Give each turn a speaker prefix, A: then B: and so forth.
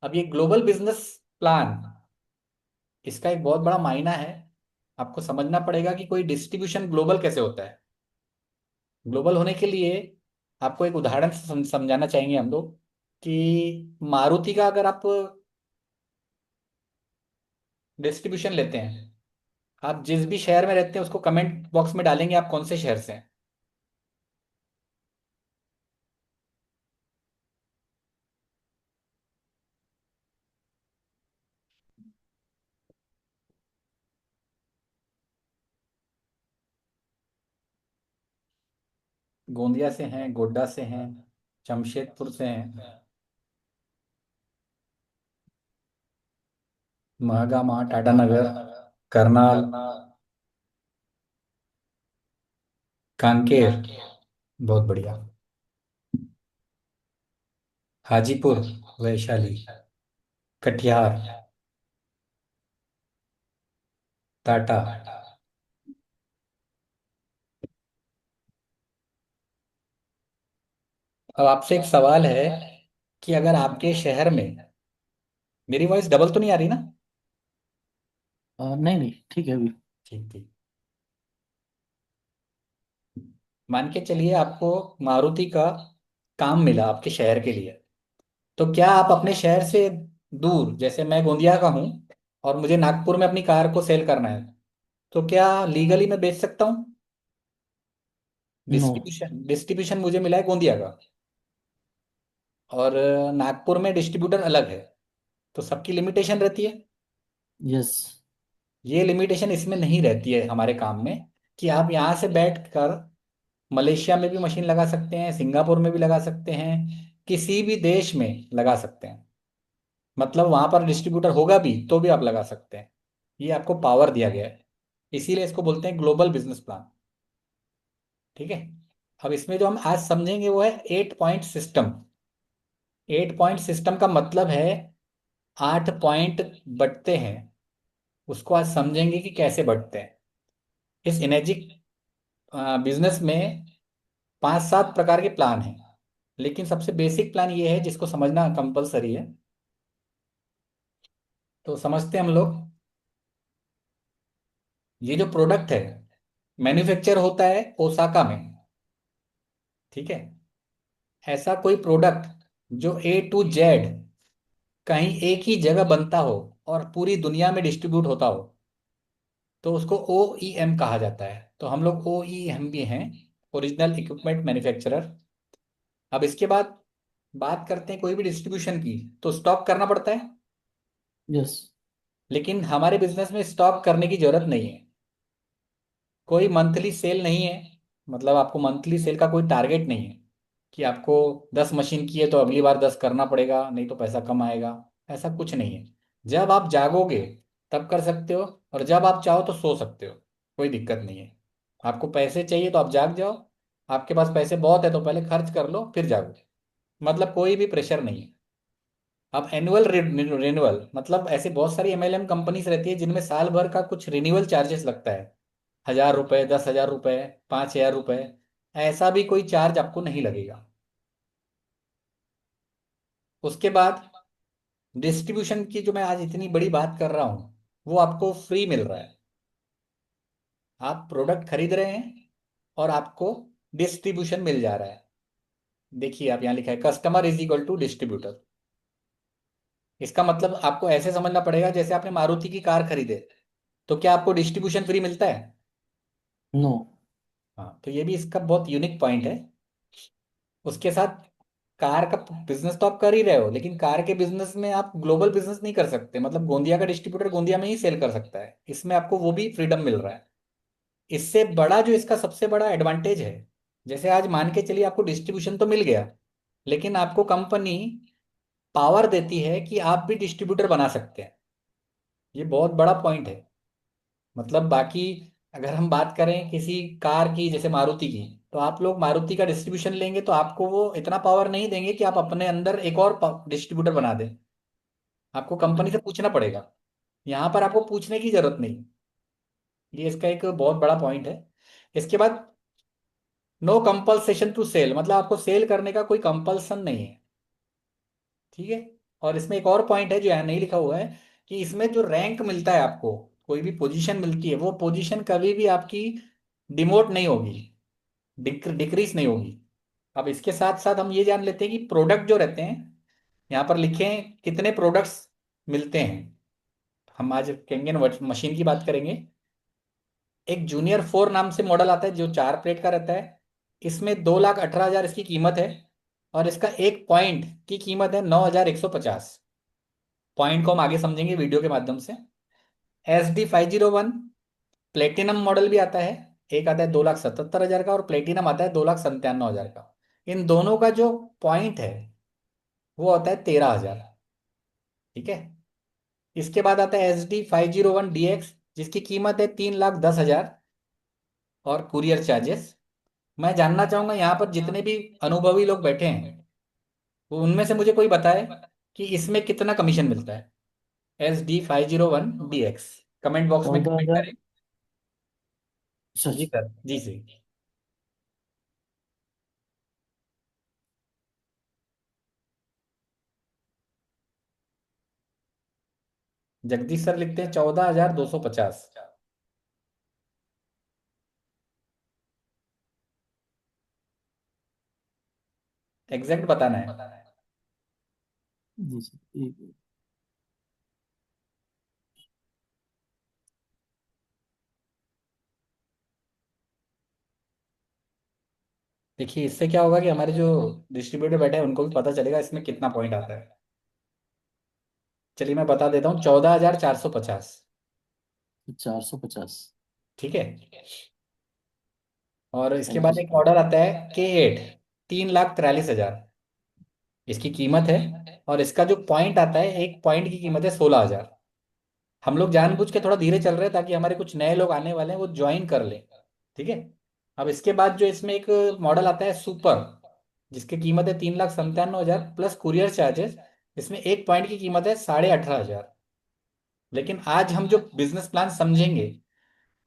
A: अब ये global business plan, इसका एक बहुत बड़ा मायना है। आपको समझना पड़ेगा कि कोई डिस्ट्रीब्यूशन ग्लोबल कैसे होता है। ग्लोबल होने के लिए आपको एक उदाहरण से समझाना चाहेंगे हम लोग कि मारुति का अगर आप डिस्ट्रीब्यूशन लेते हैं, आप जिस भी शहर में रहते हैं उसको कमेंट बॉक्स में डालेंगे आप कौन से शहर से हैं। गोंदिया से हैं, गोड्डा से हैं, जमशेदपुर से हैं, महागामा, टाटानगर, करनाल, कांकेर। बहुत बढ़िया। हाजीपुर, वैशाली, कटिहार, टाटा। अब आपसे एक सवाल है कि अगर आपके शहर में, मेरी वॉइस डबल तो नहीं आ रही ना?
B: नहीं नहीं, ठीक है अभी।
A: ठीक ठीक। मान के चलिए आपको मारुति का काम मिला आपके शहर के लिए, तो क्या आप अपने शहर से दूर, जैसे मैं गोंदिया का हूँ और मुझे नागपुर में अपनी कार को सेल करना है, तो क्या लीगली मैं बेच सकता हूँ?
B: नो।
A: डिस्ट्रीब्यूशन मुझे मिला है गोंदिया का, और नागपुर में डिस्ट्रीब्यूटर अलग है, तो सबकी लिमिटेशन रहती है।
B: यस।
A: ये लिमिटेशन इसमें नहीं रहती है हमारे काम में, कि आप यहाँ से बैठ कर मलेशिया में भी मशीन लगा सकते हैं, सिंगापुर में भी लगा सकते हैं, किसी भी देश में लगा सकते हैं। मतलब वहां पर डिस्ट्रीब्यूटर होगा भी तो भी आप लगा सकते हैं। ये आपको पावर दिया गया है, इसीलिए इसको बोलते हैं ग्लोबल बिजनेस प्लान। ठीक है। अब इसमें जो हम आज समझेंगे वो है 8 पॉइंट सिस्टम। 8 पॉइंट सिस्टम का मतलब है 8 पॉइंट बढ़ते हैं। उसको आज समझेंगे कि कैसे बढ़ते हैं। इस एनर्जिक बिजनेस में 5-7 प्रकार के प्लान हैं, लेकिन सबसे बेसिक प्लान ये है जिसको समझना कंपलसरी है। तो समझते हैं हम लोग। ये जो प्रोडक्ट है, मैन्युफैक्चर होता है ओसाका में। ठीक है। ऐसा कोई प्रोडक्ट जो A to Z कहीं एक ही जगह बनता हो और पूरी दुनिया में डिस्ट्रीब्यूट होता हो, तो उसको OEM कहा जाता है। तो हम लोग OEM भी हैं, ओरिजिनल इक्विपमेंट मैन्युफैक्चरर। अब इसके बाद बात करते हैं कोई भी डिस्ट्रीब्यूशन की, तो स्टॉक करना पड़ता है।
B: यस।
A: लेकिन हमारे बिजनेस में स्टॉक करने की जरूरत नहीं है। कोई मंथली सेल नहीं है, मतलब आपको मंथली सेल का कोई टारगेट नहीं है कि आपको 10 मशीन की है तो अगली बार 10 करना पड़ेगा नहीं तो पैसा कम आएगा। ऐसा कुछ नहीं है। जब आप जागोगे तब कर सकते हो, और जब आप चाहो तो सो सकते हो। कोई दिक्कत नहीं है। आपको पैसे चाहिए तो आप जाग जाओ, आपके पास पैसे बहुत है तो पहले खर्च कर लो फिर जागो। मतलब कोई भी प्रेशर नहीं है। अब एनुअल रिन्यूअल, मतलब ऐसे बहुत सारी MLM कंपनीज रहती है जिनमें साल भर का कुछ रिन्यूअल चार्जेस लगता है। 1,000 रुपए, 10,000 रुपए, 5,000 रुपए। ऐसा भी कोई चार्ज आपको नहीं लगेगा। उसके बाद डिस्ट्रीब्यूशन की जो मैं आज इतनी बड़ी बात कर रहा हूं, वो आपको फ्री मिल रहा है। आप प्रोडक्ट खरीद रहे हैं और आपको डिस्ट्रीब्यूशन मिल जा रहा है। देखिए आप यहाँ लिखा है customer is equal to distributor. इसका मतलब आपको ऐसे समझना पड़ेगा जैसे आपने मारुति की कार खरीदे, तो क्या आपको डिस्ट्रीब्यूशन फ्री मिलता है?
B: नो।
A: हाँ, तो ये भी इसका बहुत यूनिक पॉइंट है। उसके साथ कार का बिजनेस तो आप कर ही रहे हो, लेकिन कार के बिजनेस में आप ग्लोबल बिजनेस नहीं कर सकते। मतलब गोंदिया का डिस्ट्रीब्यूटर गोंदिया में ही सेल कर सकता है, इसमें आपको वो भी फ्रीडम मिल रहा है। इससे बड़ा जो इसका सबसे बड़ा एडवांटेज है, जैसे आज मान के चलिए आपको डिस्ट्रीब्यूशन तो मिल गया, लेकिन आपको कंपनी पावर देती है कि आप भी डिस्ट्रीब्यूटर बना सकते हैं। ये बहुत बड़ा पॉइंट है। मतलब बाकी अगर हम बात करें किसी कार की जैसे मारुति की, तो आप लोग मारुति का डिस्ट्रीब्यूशन लेंगे तो आपको वो इतना पावर नहीं देंगे कि आप अपने अंदर एक और डिस्ट्रीब्यूटर बना दें। आपको कंपनी से पूछना पड़ेगा। यहाँ पर आपको पूछने की जरूरत नहीं। ये इसका एक बहुत बड़ा पॉइंट है। इसके बाद नो कंपल्सेशन टू सेल, मतलब आपको सेल करने का कोई कंपल्सन नहीं है। ठीक है। और इसमें एक और पॉइंट है जो यहाँ नहीं लिखा हुआ है, कि इसमें जो रैंक मिलता है आपको, कोई भी पोजीशन मिलती है, वो पोजीशन कभी भी आपकी डिमोट नहीं होगी, डिक्रीज नहीं होगी। अब इसके साथ साथ हम ये जान लेते हैं कि प्रोडक्ट जो रहते हैं, यहाँ पर लिखे हैं कितने प्रोडक्ट्स मिलते हैं। हम आज कैंगन मशीन की बात करेंगे। एक जूनियर 4 नाम से मॉडल आता है जो 4 प्लेट का रहता है। इसमें 2,18,000 इसकी कीमत है, और इसका एक पॉइंट की कीमत है 9,150। पॉइंट को हम आगे समझेंगे वीडियो के माध्यम से। SD 501 प्लेटिनम मॉडल भी आता है। एक आता है 2,77,000 का, और प्लेटिनम आता है 2,97,000 का। इन दोनों का जो पॉइंट है वो होता है 13,000। ठीक है। इसके बाद आता है SD 501 DX, जिसकी कीमत है 3,10,000, और कुरियर चार्जेस। मैं जानना चाहूंगा यहाँ पर जितने भी अनुभवी लोग बैठे हैं, वो उनमें से मुझे कोई बताए कि इसमें कितना कमीशन मिलता है। SD 501 DX, कमेंट बॉक्स में
B: चौदह
A: कमेंट
B: हजार
A: करें। जी
B: सच।
A: सर, जी सर। जगदीश सर लिखते हैं 14,250। एग्जैक्ट बताना है।
B: जी सर, एक
A: देखिए, इससे क्या होगा कि हमारे जो डिस्ट्रीब्यूटर बैठे हैं उनको भी पता चलेगा इसमें कितना पॉइंट आता है। चलिए मैं बता देता हूँ, 14,450।
B: 450।
A: ठीक है। और इसके
B: थैंक यू
A: बाद एक
B: सर।
A: ऑर्डर आता है K8, 3,43,000 इसकी कीमत है। और इसका जो पॉइंट आता है, एक पॉइंट की कीमत है 16,000। हम लोग जानबूझ के थोड़ा धीरे चल रहे हैं ताकि हमारे कुछ नए लोग आने वाले हैं वो ज्वाइन कर लें। ठीक है। अब इसके बाद जो इसमें एक मॉडल आता है सुपर, जिसकी कीमत है 3,97,000 प्लस कुरियर चार्जेस। इसमें एक पॉइंट की कीमत है 18,500। लेकिन आज हम जो बिजनेस प्लान समझेंगे